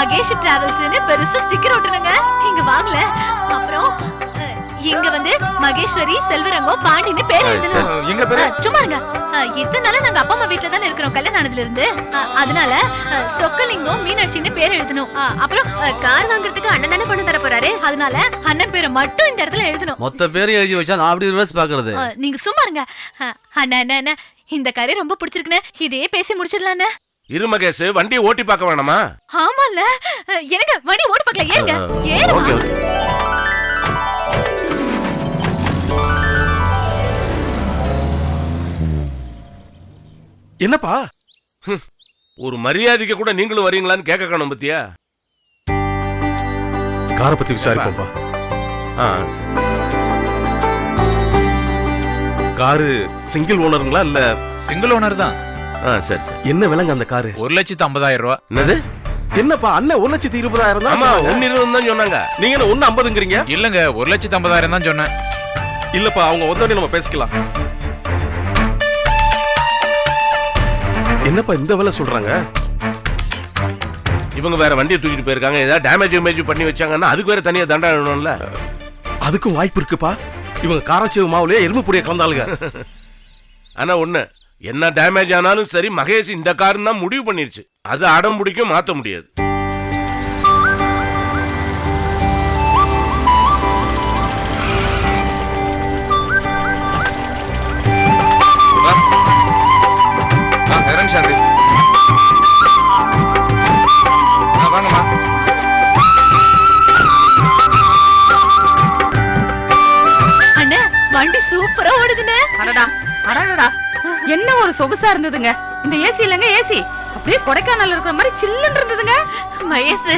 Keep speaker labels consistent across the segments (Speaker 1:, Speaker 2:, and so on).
Speaker 1: மகேஷ் டிராவல்ஸ்னு பெருசா ஸ்டிக்கர் ஒட்டணுங்க. இங்க வாங்கல. அப்புறம் இங்க வந்து மகேஸ்வரி செல்வரங்கம் பாண்டின்னு பேர் எழுதணும்.
Speaker 2: எங்க பேரு?
Speaker 1: சும்மா இருங்க. இத்தனை நாளா நாங்க அப்பா அம்மா வீட்டுல தானே இருக்கிறோம் கல்யாணம் ஆனதுல இருந்து. அதனால சொக்கலிங்கம் மீனாட்சின்னு பேர் எழுதணும். அப்புறம் கார் வாங்குறதுக்கு அண்ணன் தானே பண்ண தர போறாரு. அதனால அண்ணன் பேரை மட்டும் இந்த இடத்துல எழுதணும்.
Speaker 3: மொத்த பேரையும் எழுதி வச்சா நான் அப்படி ரிவர்ஸ் பாக்குறது.
Speaker 1: நீங்க சும்மா இருங்க. அண்ணா இந்த காரை ரொம்ப பிடிச்சிருக்குன்னு இதே பேசி முடிச்சிடலான்னு.
Speaker 2: இரு மகேஷ், வண்டியை ஓட்டி பார்க்க வேணாமா?
Speaker 1: ஆமால, எனக்கு வண்டி ஓட்டி பார்க்கல. ஏங்க ஏன்
Speaker 2: என்னப்பா ஒரு மரியாதைக்கு கூட நீங்களும் வரீங்களான்னு கேட்க காணும் பத்தியா?
Speaker 4: காரை பத்தி விசாரிப்போம்ப்பா. காரு சிங்கிள் ஓனருங்களா இல்ல?
Speaker 5: சிங்கிள் ஓனர் தான்.
Speaker 2: சரி.
Speaker 4: என்ன விலைங்க அந்த காரு?
Speaker 5: 1,50,000 ரூபாய்.
Speaker 2: என்னது?
Speaker 4: என்னப்பா அண்ணன் 1,20,000 தான்?
Speaker 2: ஆமா, 1,20,000 தான் சொன்னாங்க.
Speaker 4: நீங்க என்ன 1,50,000ங்கறீங்க?
Speaker 5: இல்லங்க, 1,50,000 தான் சொன்னேன்.
Speaker 4: இல்லப்பா, அவங்க வந்தோடனே நம்ம பேசிக்கலாம். என்னப்பா இந்த விலை சொல்றாங்க?
Speaker 2: இவங்க வேற வண்டியை தூக்கிட்டு போயிருக்காங்க. ஏதாவது டேமேஜ் பண்ணி வச்சாங்கன்னா அதுக்கு வேற தனியா தண்டனை வேணும்ல.
Speaker 4: அதுக்கும் வாய்ப்பு இருக்குப்பா. இவங்க காரச்சேவு மாவுலயே எறும்பு பொடியை கலந்தாளுங்க.
Speaker 2: ஆனா ஒண்ணு, என்ன டேமேஜ் ஆனாலும் சரி, மகேஷ் இந்த கார் தான் முடிவு பண்ணிருச்சு. அது அடம் பிடிக்கும், மாத்த முடியாது.
Speaker 5: வாங்கம்மா.
Speaker 1: அண்ணா வண்டி சூப்பரா ஓடுதுன்னு.
Speaker 6: அடடா அடடா, என்ன ஒரு சொகுசா இருந்ததுங்க. இந்த ஏசி இல்லங்க, ஏசி அப்படியே கொடைக்கானல்ல இருக்கிற மாதிரி சில்லுன்னு இருந்ததுங்க.
Speaker 1: மகேஷ்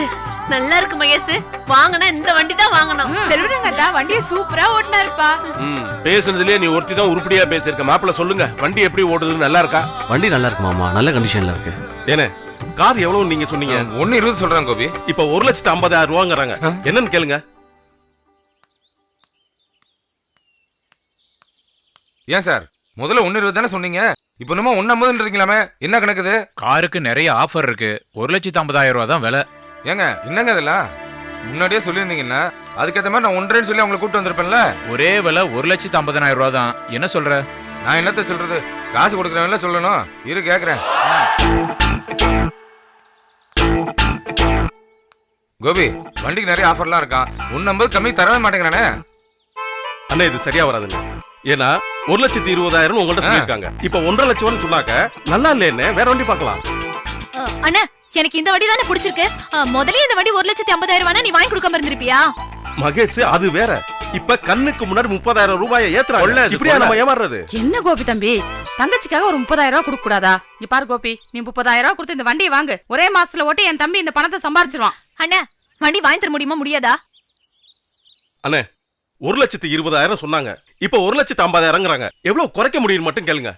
Speaker 1: நல்லா இருக்கு. மகேஷ் வாங்கினா இந்த வண்டி தான் வாங்கணும்.
Speaker 6: செல்வரங்க தான் வண்டியை சூப்பரா ஓட்டினாருப்பா.
Speaker 2: பேசுனதுலயே நீ ஒருத்தி தான் உருப்படியா பேசிருக்க. மாப்பிள்ள சொல்லுங்க, வண்டி எப்படி ஓடுது? நல்லா இருக்கா?
Speaker 3: வண்டி நல்லா இருக்கு மாமா, நல்ல கண்டிஷன்ல இருக்கு.
Speaker 4: ஏனே கார் எவ்வளவு நீங்க சொன்னீங்க?
Speaker 5: 1,20,000 சொல்றாங்க கோபி.
Speaker 4: இப்ப 1,50,000 ரூபாங்கறாங்க. என்னன்னு கேளுங்க.
Speaker 7: ஏன் சார், முதல்ல 1,20,000 தானே சொன்னீங்க, இப்போ நம்ம 1,50,000ன்றீங்களாமே, என்ன கணக்குது?
Speaker 5: காருக்கு நிறைய ஆஃபர் இருக்கு. 1,50,000 ரூபாய் தான் விலை.
Speaker 7: ஏங்க என்னங்க இதெல்லாம்? முன்னாடியே சொல்லியிருந்தீங்கன்னா அதுக்கேற்ற மாதிரி நான் 1,500,000 சொல்லி அவங்களை கூப்பிட்டு வந்திருப்பேன்ல.
Speaker 5: ஒரே விலை 1,50,000 ரூபாய் தான். என்ன சொல்ற?
Speaker 7: நான் என்னத்த சொல்றது? காசு கொடுக்குறவன்ல சொல்லணும். இரு கேக்குறேன். கோபி, வண்டிக்கு நிறைய ஆஃபர்லாம் இருக்கான். 1,50,000 கம்மி தரவே மாட்டேங்கிறானே.
Speaker 4: அண்ணா இது சரியா வராதுங்க. ஏன்னா 1,20,000 உங்கள்ட்ட சொல்லிருக்காங்க. இப்ப 1,50,000 சொன்னாக்க நல்லா இல்லைன்னு வேற வண்டி பார்க்கலாம்.
Speaker 1: அண்ணா எனக்கு இந்த வண்டி தானே பிடிச்சிருக்கு. முதல்ல இந்த வண்டி 1,50,000 நீ வாங்கி கொடுக்காம இருந்திருப்பியா?
Speaker 4: மகேஷ் அது வேற. இப்ப கண்ணுக்கு முன்னாடி 30,000 ரூபாயை ஏத்துறாங்க. இப்படியா நம்ம ஏமாறுறது?
Speaker 6: என்ன கோபி தம்பி, தங்கச்சிக்காக ஒரு 30,000 ரூபாய் கொடுக்க கூடாதா? இங்க பாரு கோபி, நீ 30,000 ரூபாய் கொடுத்து இந்த வண்டியை வாங்கு. ஒரே மாசத்துல ஓட்டி என் தம்பி இந்த பணத்தை சம்பாரிச்சிருவான்.
Speaker 1: அண்ணா வண்டி வாங்கி தர முடியுமா முடியாதா?
Speaker 4: அண்ணே 1,20,000 சொன்னாங்க. இப்ப 1,50,000ங்கறாங்க. எவ்வளவு குறைக்க முடியும் மட்டும் கேளுங்க.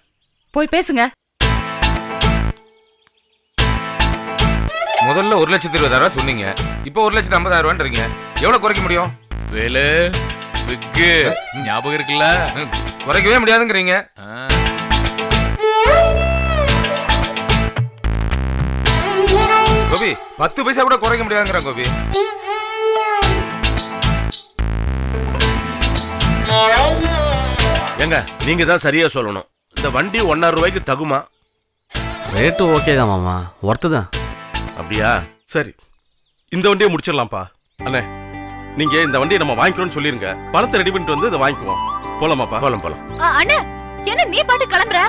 Speaker 6: போய் பேசுங்க.
Speaker 7: முதல்ல 1,20,000 சொன்னீங்க, இப்போ 1,50,000 எவ்வளவு குறைக்க முடியும்?
Speaker 5: வேலு விக்கு ஞாபகம் இருக்குல்ல?
Speaker 7: குறைக்கவே முடியாதுங்கிறீங்க. கோபி 10 பைசா கூட குறைக்க முடியாதுங்கிறான் கோபி.
Speaker 2: ஏங்க நீங்க தான் சரியா சொல்லணும். இந்த வண்டி 1,500 ரூபாய்க்கு தகுமா?
Speaker 3: ரேட்டு ஓகே தான் மாமா, ஒர்த்து தான்.
Speaker 2: அப்படியா?
Speaker 4: சரி, இந்த வண்டியை முடிச்சிடலாம்ப்பா. அண்ணே நீங்க இந்த வண்டியை நம்ம வாங்கிக்கணும்னு சொல்லிருங்க. பணத்தை ரெடி பண்ணிட்டு வந்து இதை வாங்கிக்குவோம். போலாமாப்பா?
Speaker 2: போலாம்.
Speaker 1: அண்ணா என்ன நீ பாட்டு கிளம்புற?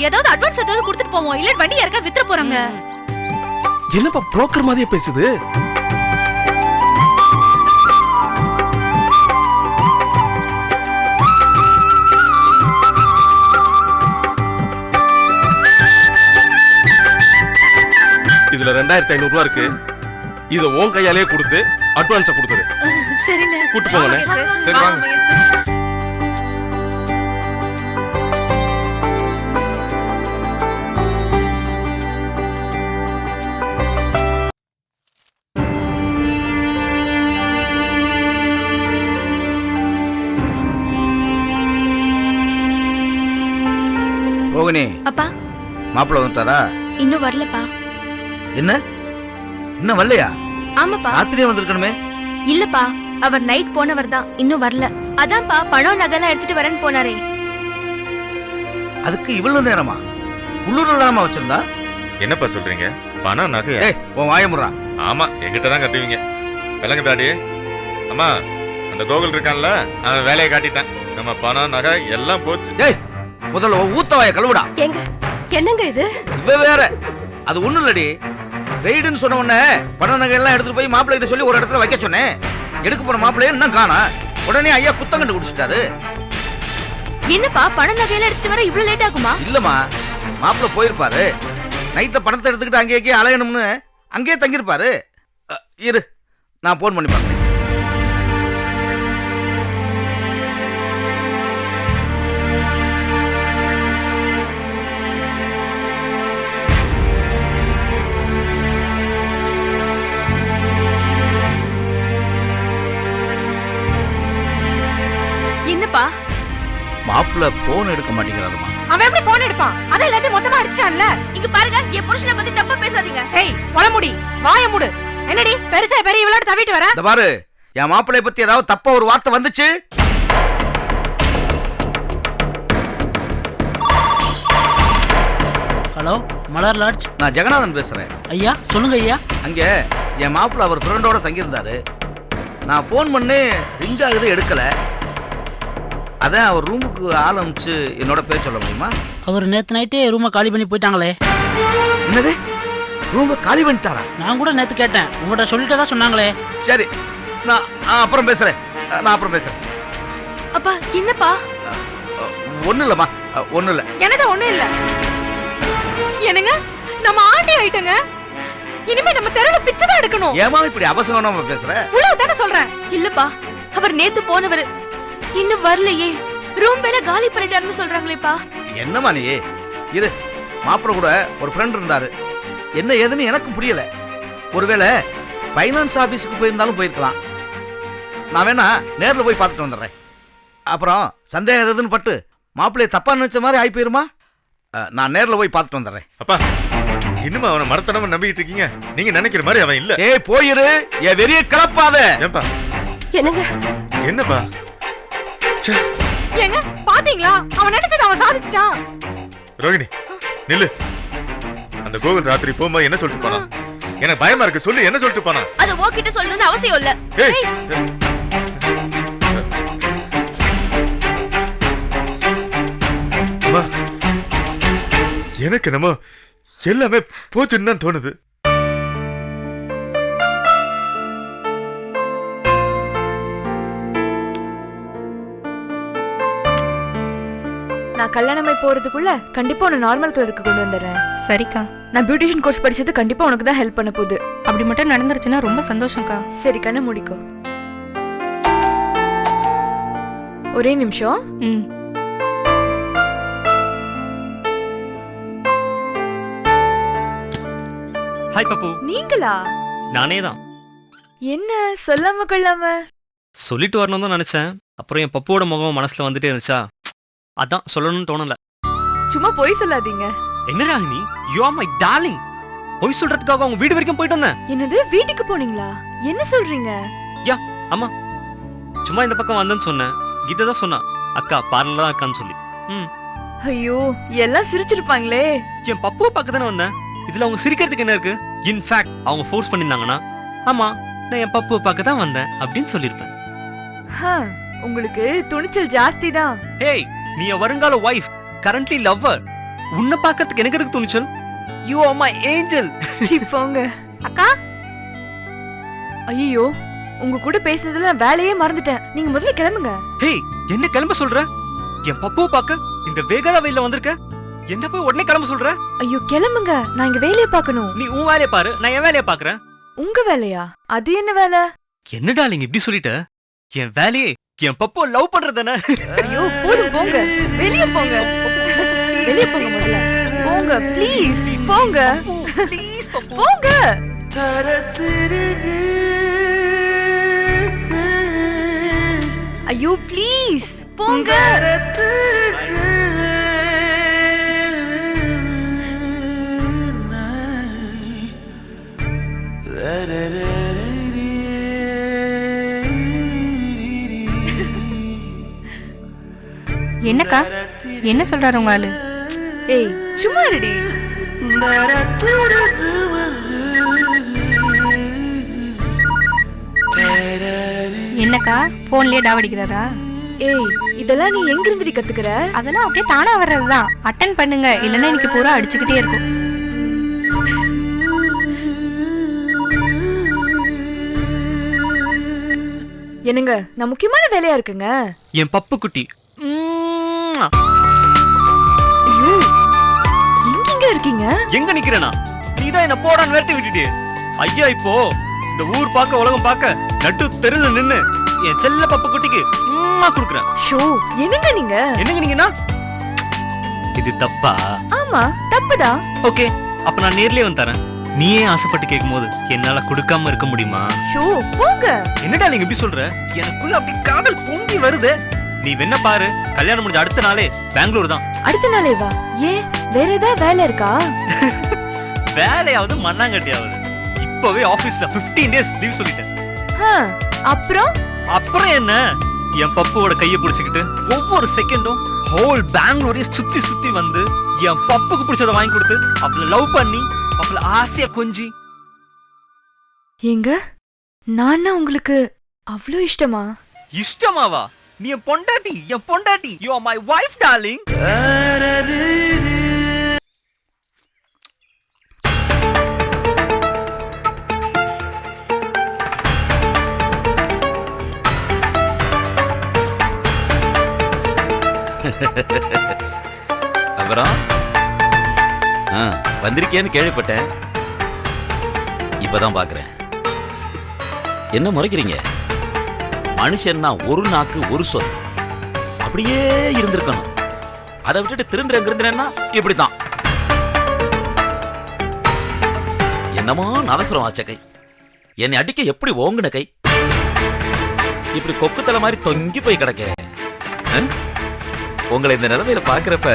Speaker 1: ஏதாவது அட்வான்ஸ் ஏதாவது கொடுத்துட்டு போவோம். இல்ல வண்டி யாருக்கா வித்துற போறாங்க.
Speaker 4: என்னப்பா புரோக்கர் மாதிரியே பேசுது? இதுல 2,500 ரூபாய் இருக்கு. இத உன் கையாலே கொடுத்து அட்வான்ஸ கொடுத்துரு.
Speaker 1: சரிங்க,
Speaker 4: கூட்டி போங்கண்ணே.
Speaker 7: சரி வாங்க.
Speaker 8: ரோகிணி,
Speaker 1: அப்பா
Speaker 8: மாப்பிள்ள வந்துட்டாரா?
Speaker 1: இன்னும் வரலப்பா.
Speaker 8: என்ன இன்னும் வரலையா?
Speaker 1: ஆமாப்பா.
Speaker 8: ராத்திரியே வந்திருக்கணுமே.
Speaker 1: இல்லப்பா, அவர் நைட் போனவர் தான், இன்னும் வரல. அதான்ப்பா பணம் நகைலாம் எடுத்துட்டு வரேன்னு போனாரே.
Speaker 8: அதுக்கு இவ்வளவு நேரமா? உள்ளூர்ல தானமா வச்சிருந்தா?
Speaker 9: என்னப்பா சொல்றீங்க? பணம் நகை?
Speaker 8: ஏய், உன் வாயை முறா.
Speaker 9: ஆமா, எங்கிட்ட தான் கத்துவீங்க. விலங்கு தாடி. அம்மா, அந்த கோகுல் இருக்கான்ல, அவன் வேலையை காட்டிட்டான். நம்ம பணம் நகை எல்லாம் போச்சு.
Speaker 8: ஏய், முதல்ல உன் ஊத்த வாயை கழுவுடா.
Speaker 1: என்னங்க இது?
Speaker 8: இவ வேற. அது ஒண்ணும் இல்லடி. ரெய்டுன்னு சொன்ன உடனே பண நகை எல்லாம் எடுத்துட்டு போய் மாப்பிள்ளை கிட்ட சொல்லி ஒரு இடத்துல வைக்க சொன்னேன். எடுக்க போன மாப்பிள்ளைய இன்னும் காணா. உடனே ஐயா குத்தம் கண்டு குடிச்சிட்டாரு.
Speaker 1: என்னப்பா பணம் நகையெல்லாம் எடுத்துட்டு வர இவ்வளவு லேட் ஆகுமா?
Speaker 8: இல்லம்மா, மாப்பிள்ளை போயிருப்பாரு. நைட்ல பணத்தை எடுத்துக்கிட்டு அங்கேயே அலையணும்னு அங்கேயே தங்கியிருப்பாரு. இரு, நான் போன் பண்ணி பார்க்கிறேன்.
Speaker 1: என்னப்பா?
Speaker 8: மாப்பிள்ளை போன் எடுக்க மாட்டேங்கிறாருமா.
Speaker 6: அவன் எப்படி போன் எடுப்பான்? அத எல்லாத்தையும் மொத்தமா அடிச்சிட்டான்ல.
Speaker 1: இங்க பாருங்க, என் புருஷனை பத்தி தப்பா பேசாதீங்க.
Speaker 6: ஏய், வளமுடி, வாய மூடு. என்னடி பெருசா பெரிய விளையாட்டு தவிட்டு வர?
Speaker 8: இந்த பாரு, என் மாப்பிள்ளைய பத்தி ஏதாவது தப்பா ஒரு வார்த்தை வந்துச்சு.
Speaker 10: ஹலோ, மலர் லாட்ஜ்.
Speaker 8: நான் ஜெகநாதன் பேசுறேன்.
Speaker 10: ஐயா சொல்லுங்க ஐயா.
Speaker 8: அங்க என் மாப்பிள்ளை அவர் ஃப்ரெண்டோட தங்கியிருந்தாரு. நான் போன் பண்ணி ரிங் ஆகுது, எடுக்கல. அதான் அவர் ரூமுக்கு ஆள் அனுப்பிச்சு என்னோட பேர் சொல்ல முடியுமா?
Speaker 10: அவர் நேத்து நைட்டே ரூமை காலி பண்ணி போயிட்டாங்களே.
Speaker 8: என்னது, ரூமை காலி பண்ணிட்டாரா?
Speaker 10: நான் கூட நேத்து கேட்டேன், உங்கள்கிட்ட சொல்லிட்டு தான் சொன்னாங்களே.
Speaker 8: சரி, நான் அப்புறம் பேசுறேன்.
Speaker 1: அப்பா என்னப்பா?
Speaker 8: ஒண்ணு இல்லம்மா, ஒண்ணு இல்ல.
Speaker 6: என்னது ஒண்ணு இல்ல? என்னங்க, நம்ம ஆண்டி ஆயிட்டங்க. இனிமே நம்ம தெருவுல பிச்சை தான் எடுக்கணும்.
Speaker 8: ஏமா இப்படி அவசரமா பேசுற?
Speaker 6: உள்ள தான சொல்றேன்.
Speaker 1: இல்லப்பா, அவர் நேத்து போனவர் இன்னும் வரலையே. ரூம் வேற காலி பண்ணிட்டாருன்னு சொல்றாங்களேப்பா.
Speaker 8: என்னமா நீ? இரு, மாப்பிள்ளை கூட ஒரு ஃப்ரெண்ட் இருந்தாரு. என்ன ஏதுன்னு எனக்கு புரியல. ஒருவேளை ஃபைனான்ஸ் ஆபீஸ்க்கு போயிருந்தாலும் போயிருக்கலாம். நான் வேணா நேர்ல போய் பார்த்துட்டு வந்துடுறேன். அப்புறம் சந்தேகம் எதுன்னு பட்டு மாப்பிள்ளைய தப்பா நினைச்ச மாதிரி ஆகி போயிருமா? நான் நேர்ல போய் பார்த்துட்டு வந்துடுறேன்.
Speaker 9: அப்பா, இன்னும் அவனை மரத்தனமா நம்பிக்கிட்டு இருக்கீங்க. நீங்க நினைக்கிற மாதிரி அவன் இல்ல.
Speaker 8: ஏய் போயிரு, என் வெறிய கிளப்பாத.
Speaker 9: ஏன்பா?
Speaker 1: என்னங்க?
Speaker 9: என்னப்பா?
Speaker 6: ஏங்க பாத்தீங்களா, அவன் நினைச்சத அவன் சாதிச்சிட்டான்.
Speaker 9: ரோகிணி நில்லு. அந்த கோகுல் ராத்திரி போகும்போது என்ன சொல்லிட்டு போனா? எனக்கு பயமா இருக்கு, சொல்லு என்ன சொல்லிட்டு போனா?
Speaker 1: அது உன்கிட்ட சொல்லணும்னு அவசியம் இல்ல.
Speaker 9: ஏய், அம்மா, எனக்கு நம்ம எல்லாமே போச்சுன்னு தான் தோணுது.
Speaker 11: நான் கல்யாணமாய் போறதுக்குள்ள கண்டிப்பா உன்னை நார்மல் கலருக்கு கொண்டு வந்துடுறேன்.
Speaker 6: சரிக்கா.
Speaker 11: நான் பியூட்டிஷியன் கோர்ஸ் படிச்சது கண்டிப்பா உனக்கு தான் ஹெல்ப் பண்ண போகுது.
Speaker 6: அப்படி மட்டும் நடந்துருச்சுன்னா ரொம்ப சந்தோஷம்க்கா.
Speaker 11: சரி, கண்ணை மூடிக்கோ. ஒரே நிமிஷம்.
Speaker 3: ஹாய் பப்பு.
Speaker 11: நீங்களா?
Speaker 3: நானே தான்.
Speaker 11: என்ன சொல்லாம கொள்ளாம?
Speaker 3: சொல்லிட்டு வரணும் தான் நினைச்சேன். அப்புறம் என் பப்புவோட முகம் மனசுல வந்துட்டே இருந்துச்சா, அதான் சொல்லணும்னு தோணல.
Speaker 11: சும்மா போய் சொல்லாதீங்க.
Speaker 3: என்ன Ragini, you are my darling. போய் சொல்றதுக்காக உங்க வீடு வரைக்கும் போயிட்டு வந்தேன்.
Speaker 11: என்னது, வீட்டுக்கு போனீங்களா? என்ன சொல்றீங்க?
Speaker 3: யா ஆமா, சும்மா இந்த பக்கம் வந்தேன்னு சொன்னேன். கீதா தான் சொன்னா, அக்கா பார்லர் தான் இருக்கான்னு சொல்லி.
Speaker 11: ஐயோ, எல்லாம் சிரிச்சிருப்பாங்களே.
Speaker 3: என் பப்புவை பார்க்க தானே வந்தேன். இதுல அவங்க சிரிக்கிறதுக்கு என்ன இருக்கு? இன்ஃபேக்ட் அவங்க ஃபோர்ஸ் பண்ணியிருந்தாங்கன்னா, ஆமா நான் என் பப்புவை பார்க்க தான் வந்தேன் அப்படின்னு சொல்லியிருப்பேன்.
Speaker 11: உங்களுக்கு துணிச்சல் ஜாஸ்தி தான்.
Speaker 3: ஹேய், நீ என் வருங்கால வைஃப், கரண்ட்லி லவ்வர். உன்னை பார்க்கறதுக்கு எனக்கு இருக்கு துணிச்சல். You are my angel.
Speaker 11: சீ போங்க.
Speaker 6: அக்கா,
Speaker 11: ஐயோ, உங்க கூட பேசுனதுல நான் வேலையே மறந்துட்டேன். நீங்க முதல்ல கிளம்புங்க.
Speaker 3: ஹேய், என்ன கிளம்ப சொல்ற? என் பப்புவை பார்க்க இந்த வேகாத வெயில்ல வந்திருக்க, என்ன போய் உடனே கிளம்ப சொல்ற?
Speaker 11: ஐயோ கிளம்புங்க, நான் இங்க வேலையை பார்க்கணும்.
Speaker 3: நீ உன் வேலையை பாரு, நான் என் வேலையை பாக்குறேன்.
Speaker 11: உங்க வேலையா? அது என்ன வேலை?
Speaker 3: என்னடா நீங்க இப்படி சொல்லிட்ட? என் வேலையே என் பப்பு லவ் பண்றதுதானே.
Speaker 11: ஐயோ போதும், போங்க, வெளியே போங்க. வெளியே போங்க, முதல்ல போங்க ப்ளீஸ். போங்க போங்க. ஐயோ ப்ளீஸ் போங்க. என்னக்கா என்ன சொல்றாரு உங்க ஆளு?
Speaker 1: ஏய் சும்மா இருடி.
Speaker 11: என்னக்கா போன்லயே டாவடிக்கிறாரா?
Speaker 1: ஏய் இதெல்லாம் நீ எங்க இருந்து கத்துக்கற?
Speaker 11: அதெல்லாம் அப்படியே தானா வர்றதுதான். அட்டன் பண்ணுங்க, இல்லைன்னா இன்னைக்கு பூரா அடிச்சுக்கிட்டே இருக்கும்.
Speaker 1: என்னங்க நான் முக்கியமான வேலையா இருக்குங்க.
Speaker 3: என் பப்பு குட்டி.
Speaker 1: ஐயோ எங்க இருக்கீங்க?
Speaker 3: எங்க நிக்கிறேனா? நீதான் என்ன போடான்னு விரட்டி விட்டுட்டு. ஐயா இப்போ இந்த ஊர் பார்க்க உலகம் பார்க்க நட்டு தெருல நின்னு என் செல்ல பப்பு குட்டிக்கு குடுக்குறேன்.
Speaker 1: ஷோ என்னங்க நீங்க?
Speaker 3: என்னங்க நீங்கனா? இது தப்பா?
Speaker 1: ஆமா தப்புதான்.
Speaker 3: ஓகே அப்ப நான் நேர்லயே வந்து தரேன். நீயே ஆசைப்பட்டு கேட்கும்போது என்னால கொடுக்காம இருக்க முடியுமா?
Speaker 1: ஷோ போங்க.
Speaker 3: என்னடா நீங்க இப்படி சொல்ற? எனக்குள்ள அப்படி காதல் பொங்கி வருது. நீ என்ன பாரு, கல்யாணம் முடிஞ்ச அடுத்த நாளே பெங்களூர் தான்.
Speaker 1: அடுத்த நாளே வா. ஏன் வேற ஏதாவது வேலை இருக்கா?
Speaker 3: வேலையாவது மண்ணாங்கட்டியாவது. இப்பவே ஆபீஸ்ல 15 டேஸ் லீவ் சொல்லிட்டேன். அப்புறம் என்ன? என் பப்புவோட கையை பிடிச்சுக்கிட்டு ஒவ்வொரு செகண்டும் ஹோல் பெங்களூரே சுத்தி சுத்தி வந்து என் பப்புக்கு பிடிச்சத வாங்கி கொடுத்து அவளை லவ் பண்ணி அவளை ஆசையா கொஞ்சி.
Speaker 1: ஏங்க நானா உங்களுக்கு அவ்வளவு இஷ்டமா?
Speaker 3: இஷ்டமாவா? நீ என் பொண்டாட்டி, என் பொண்டாட்டி. You are my wife, darling.
Speaker 12: அப்புறம் வந்திருக்கேன்னு கேள்விப்பட்டேன். இப்பதான் பாக்குறேன். என்ன முறைக்கிறீங்க? மனுஷன்னா ஒரு நாக்கு ஒரு சொல் அப்படியே இருந்திருக்கணும். அதை விட்டுட்டு திருந்துறேன்னா இப்படித்தான். என்னமோ நவசரம் ஆச்ச கை, என்னை அடிக்க எப்படி ஓங்குன கை, இப்படி கொக்குத்தலை மாதிரி தொங்கி போய் கிடக்க. உங்களை இந்த நிலைமையில பாக்குறப்ப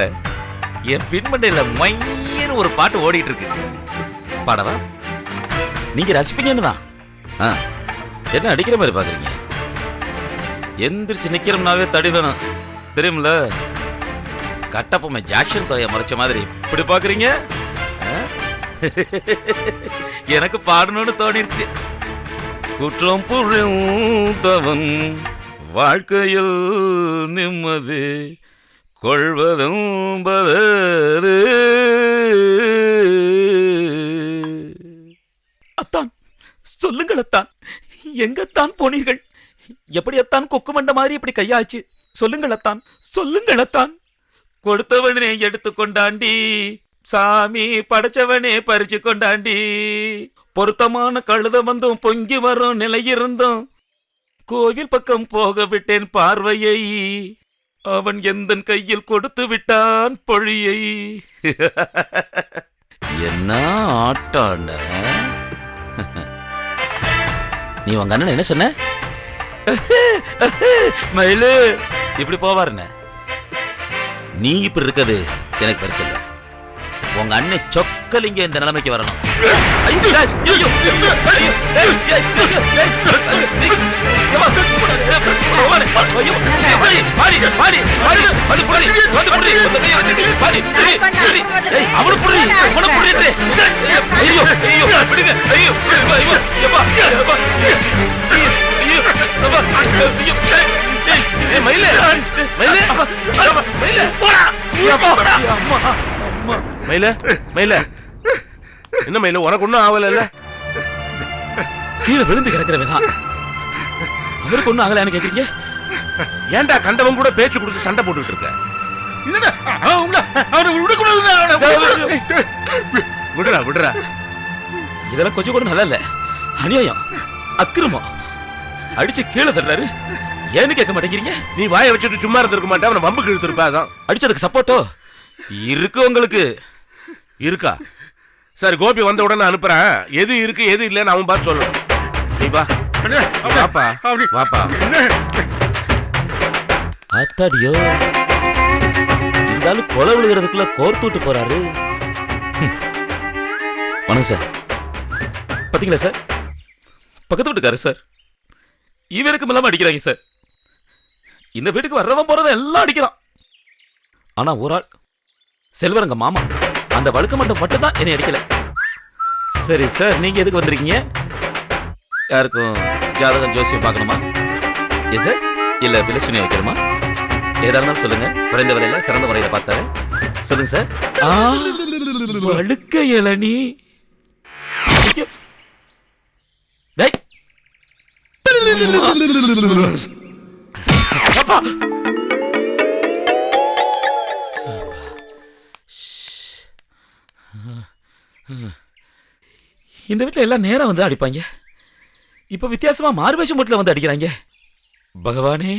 Speaker 12: என் பின்மண்டையில மையன்னு ஒரு பாட்டு ஓடிட்டு இருக்கு. பாடவா? நீங்க ரசிப்பீங்கன்னு தான். என்ன அடிக்கிற மாதிரி பாக்குறீங்க? எந்திரிச்சு நிக்கிறோம்னாவே தடி வேணும் தெரியுமில்ல? கட்டப்பொம்மை ஜாக்சன் தொகையை மறைச்ச மாதிரி இப்படி பாக்குறீங்க. எனக்கு பாடணும்னு தோணிருச்சு. குற்றம் புரிந்தவன் வாழ்க்கையில் நிம்மதி கொள்வதும் அத்தான். சொல்லுங்கள் அத்தான், எங்கத்தான் போனீர்கள்? எப்படி அத்தான் கொக்கு மண்ட மாதிரி இப்படி கையாச்சு? சொல்லுங்கள் அத்தான், சொல்லுங்கள் அத்தான். கொடுத்தவனே எடுத்து கொண்டாண்டி, சாமி படைச்சவனே பறிச்சு கொண்டாண்டி, பொருத்தமான கழுத வந்தும் பொங்கி வரும் நிலை இருந்தும் கோவில் பக்கம் போக விட்டேன் பார்வையை, அவன் எந்தன் கையில் கொடுத்து விட்டான் பொழியை. என்ன ஆட்டாண்ட நீ உங்க அண்ணன் என்ன சொன்ன? மயிலு இப்படி போவாருன்னு நீ இப்படி இருக்கிறது எனக்கு பெருசு இல்லை. உங்க அண்ணன் சொக்கலிங்க இந்த நிலைமைக்கு வரணும்.
Speaker 2: என்ன மயில, உனக்கு ஒண்ணும் ஆகல?
Speaker 12: கீழே விழுந்து கிடக்கிறவனா அவருக்கு ஒண்ணும் ஆகலன்னு கேக்குறீங்க?
Speaker 2: ஏன்டா கண்டவன் கூட பேச்சு கொடுத்து சண்டை போட்டுட்டு இருக்க? விடுறா விடுறா.
Speaker 12: இதெல்லாம் கொஞ்சம் கூட நல்லா இல்ல. அநியாயம், அக்கிரமம். அடிச்சு கீழே தர்றாரு, ஏன்னு கேட்க மாட்டேங்கிறீங்க?
Speaker 2: நீ வாயை வச்சுட்டு சும்மா இருந்திருக்க மாட்டே, அவனை வம்புக்கு இழுத்துருப்பா. அதான்
Speaker 12: அடிச்சதுக்கு சப்போர்ட்டோ இருக்கு உங்களுக்கு?
Speaker 2: இருக்கா? சரி, கோபி வந்த உடனே அனுப்புறேன். எது இருக்கு எது இல்லன்னு அவன் பார்த்து சொல்லணும். நீ வா. வாப்பா வாப்பா.
Speaker 12: அத்தாடியோ, இருந்தாலும் கொலை விழுகிறதுக்குள்ள கோர்த்து விட்டு போறாரு. வணக்கம் சார். பாத்தீங்களா சார், பக்கத்து வீட்டுக்காரு சார். இவருக்கு மேலாம அடிக்கிறாங்க சார். இந்த வீட்டுக்கு வர்றவன் போறவன் எல்லாம் அடிக்கிறான். ஆனா ஒரு ஆள் செல்வரங்க மாமா அந்த வழுக்க மட்டும் தான் என்னை அடிக்கல. சரி சார், நீங்க எதுக்கு வந்திருக்கீங்க? யாருக்கும் ஜாதகம் ஜோசியம் பார்க்கணுமா? Yes sir. இல்ல விலசுனியா வைக்கணுமா? ஏதா இருந்தாலும் சொல்லுங்க. குறைந்த விலையில சிறந்த முறையில பார்த்தாரு. சொல்லுங்க சார். வழுக்க இளநீ. டேய். அப்பா. இந்த வீட்டில் எல்லாம் நேரம் வந்து அடிப்பாங்க. இப்ப வித்தியாசமா மாறுவேஷம் மட்டும் வந்து அடிக்கிறாங்க. பகவானே.